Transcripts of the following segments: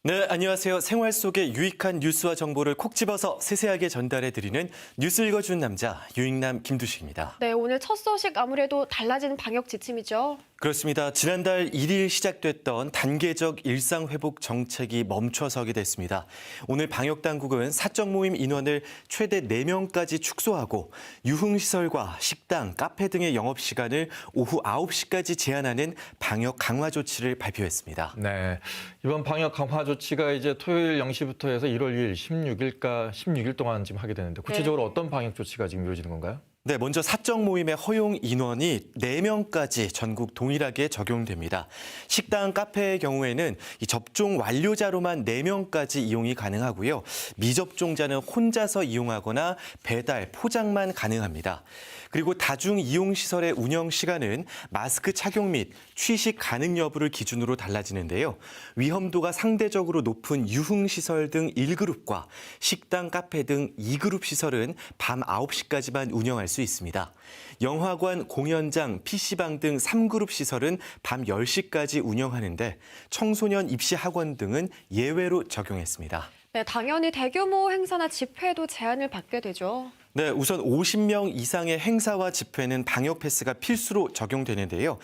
네, 안녕하세요. 생활 속의 유익한 뉴스와 정보를 콕 집어서 세세하게 전달해드리는 뉴스 읽어주는 남자, 유익남 김두식입니다. 네, 오늘 첫 소식 아무래도 달라진 방역 지침이죠. 그렇습니다. 지난달 1일 시작됐던 단계적 일상회복 정책이 멈춰서게 됐습니다. 오늘 방역당국은 사적 모임 인원을 최대 4명까지 축소하고 유흥시설과 식당, 카페 등의 영업시간을 오후 9시까지 제한하는 방역 강화 조치를 발표했습니다. 네, 이번 방역 강화 조치가 이제 토요일 0시부터 해서 1월 2일 16일 동안 지금 하게 되는데 구체적으로 어떤 방역 조치가 지금 이루어지는 건가요? 네, 먼저 사적 모임의 허용 인원이 4명까지 전국 동일하게 적용됩니다. 식당, 카페의 경우에는 이 접종 완료자로만 4명까지 이용이 가능하고요. 미접종자는 혼자서 이용하거나 배달, 포장만 가능합니다. 그리고 다중 이용시설의 운영 시간은 마스크 착용 및 취식 가능 여부를 기준으로 달라지는데요. 위험도가 상대적으로 높은 유흥시설 등 1그룹과 식당, 카페 등 2그룹 시설은 밤 9시까지만 운영할 수 있습니다. 영화관, 공연장, PC방 등 3그룹 시설은 밤 10시까지 운영하는데 청소년 입시 학원 등은 예외로 적용했습니다. 네, 당연히 대규모 행사나 집회도 제한을 받게 되죠. 네, 우선 50명 이상의 행사와 집회는 방역 패스가 필수로 적용되는데요.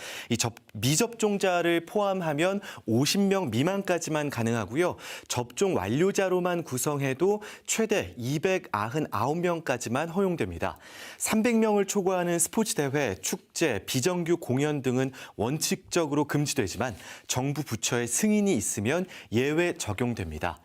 미접종자를 포함하면 50명 미만까지만 가능하고요. 접종 완료자로만 구성해도 최대 299명까지만 허용됩니다. 300명을 초과하는 스포츠 대회, 축제, 비정규 공연 등은 원칙적으로 금지되지만 정부 부처의 승인이 있으면 예외 적용됩니다.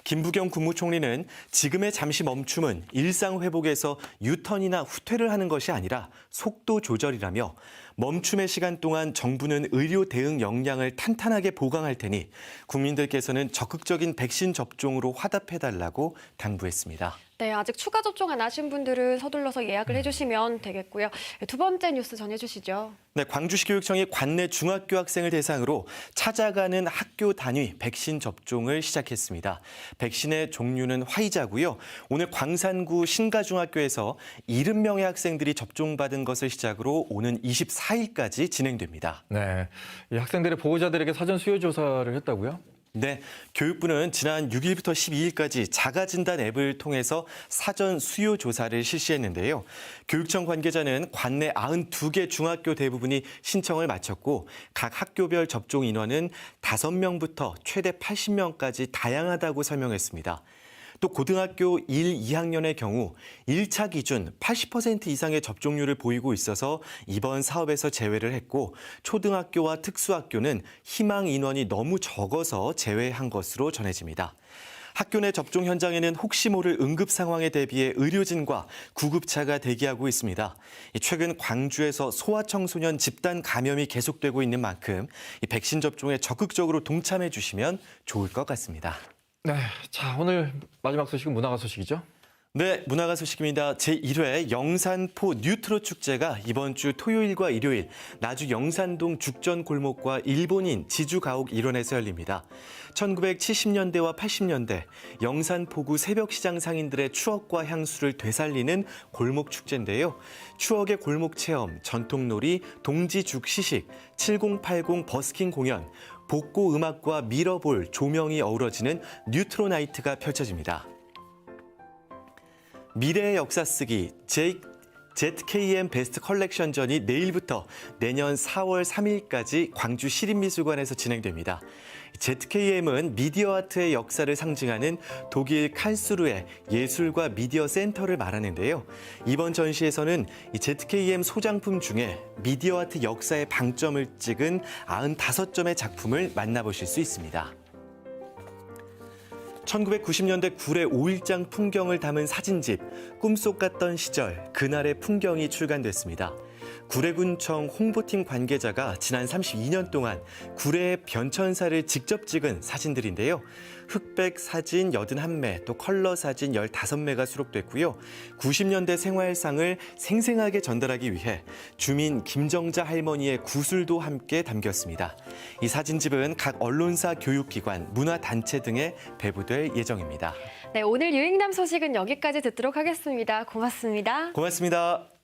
김부겸 국무총리는 지금의 잠시 멈춤은 일상 회복에서 유턴이나 후퇴를 하는 것이 아니라 속도 조절이라며 멈춤의 시간 동안 정부는 의료 대응 역량을 탄탄하게 보강할 테니 국민들께서는 적극적인 백신 접종으로 화답해달라고 당부했습니다. 네, 아직 추가 접종 안 하신 분들은 서둘러서 예약을 해주시면 되겠고요. 두 번째 뉴스 전해주시죠. 네, 광주시 교육청이 관내 중학교 학생을 대상으로 찾아가는 학교 단위 백신 접종을 시작했습니다. 백신의 종류는 화이자고요. 오늘 광산구 신가중학교에서 70명의 학생들이 접종받은 것을 시작으로 오는 24일까지 진행됩니다. 네, 이 학생들의 보호자들에게 사전 수요 조사를 했다고요? 네, 교육부는 지난 6일부터 12일까지 자가진단 앱을 통해서 사전 수요 조사를 실시했는데요. 교육청 관계자는 관내 92개 중학교 대부분이 신청을 마쳤고 각 학교별 접종 인원은 5명부터 최대 80명까지 다양하다고 설명했습니다. 또 고등학교 1, 2학년의 경우 1차 기준 80% 이상의 접종률을 보이고 있어서 이번 사업에서 제외를 했고 초등학교와 특수학교는 희망 인원이 너무 적어서 제외한 것으로 전해집니다. 학교 내 접종 현장에는 혹시 모를 응급 상황에 대비해 의료진과 구급차가 대기하고 있습니다. 최근 광주에서 소아청소년 집단 감염이 계속되고 있는 만큼 이 백신 접종에 적극적으로 동참해 주시면 좋을 것 같습니다. 네, 자 오늘 마지막 소식은 문화가 소식이죠? 네, 문화가 소식입니다. 제1회 영산포 뉴트로 축제가 이번 주 토요일과 일요일 나주 영산동 죽전골목과 일본인 지주가옥 일원에서 열립니다. 1970년대와 80년대 영산포구 새벽시장 상인들의 추억과 향수를 되살리는 골목 축제인데요. 추억의 골목 체험, 전통놀이, 동지죽 시식, 7080 버스킹 공연, 복고 음악과 미러볼, 조명이 어우러지는 뉴트로 나이트가 펼쳐집니다. 미래의 역사 쓰기 ZKM 베스트 컬렉션전이 내일부터 내년 4월 3일까지 광주 시립미술관에서 진행됩니다. ZKM은 미디어 아트의 역사를 상징하는 독일 칼스루의 예술과 미디어 센터를 말하는데요. 이번 전시에서는 ZKM 소장품 중에 미디어 아트 역사의 방점을 찍은 95점의 작품을 만나보실 수 있습니다. 1990년대 구례 5일장 풍경을 담은 사진집 꿈속 같던 시절 그날의 풍경이 출간됐습니다. 구례군청 홍보팀 관계자가 지난 32년 동안 구례의 변천사를 직접 찍은 사진들인데요. 흑백 사진 81매, 또 컬러 사진 15매가 수록됐고요. 90년대 생활상을 생생하게 전달하기 위해 주민 김정자 할머니의 구술도 함께 담겼습니다. 이 사진집은 각 언론사, 교육기관, 문화단체 등에 배부될 예정입니다. 네, 오늘 유익남 소식은 여기까지 듣도록 하겠습니다. 고맙습니다. 고맙습니다.